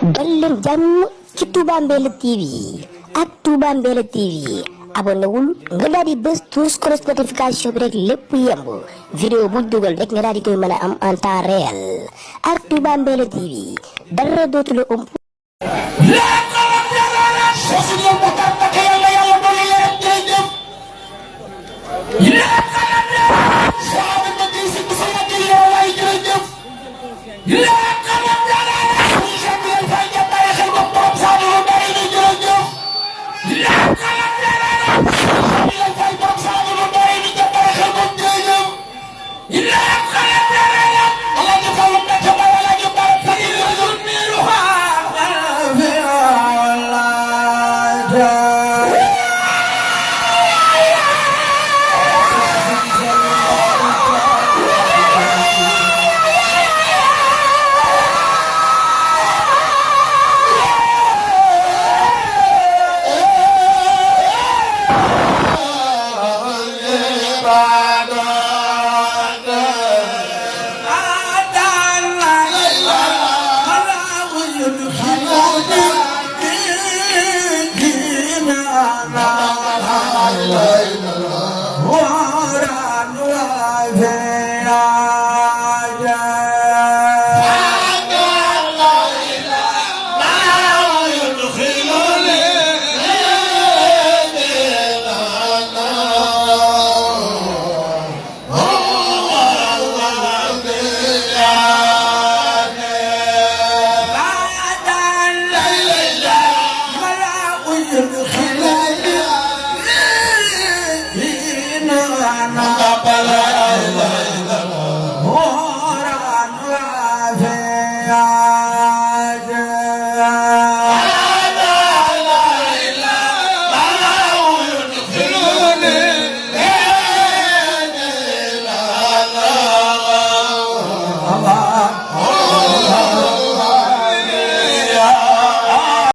dal leen jàmm ci Touba Mbella TV ak Touba Mbella TV abonné wul nga daal di bës tous cloche notification bi rek lépp yemb vidéo bu dugal rek nga daal di koy mën a am en temps réel ak Touba Mbella TV dara dootu la ëmp. Yeah!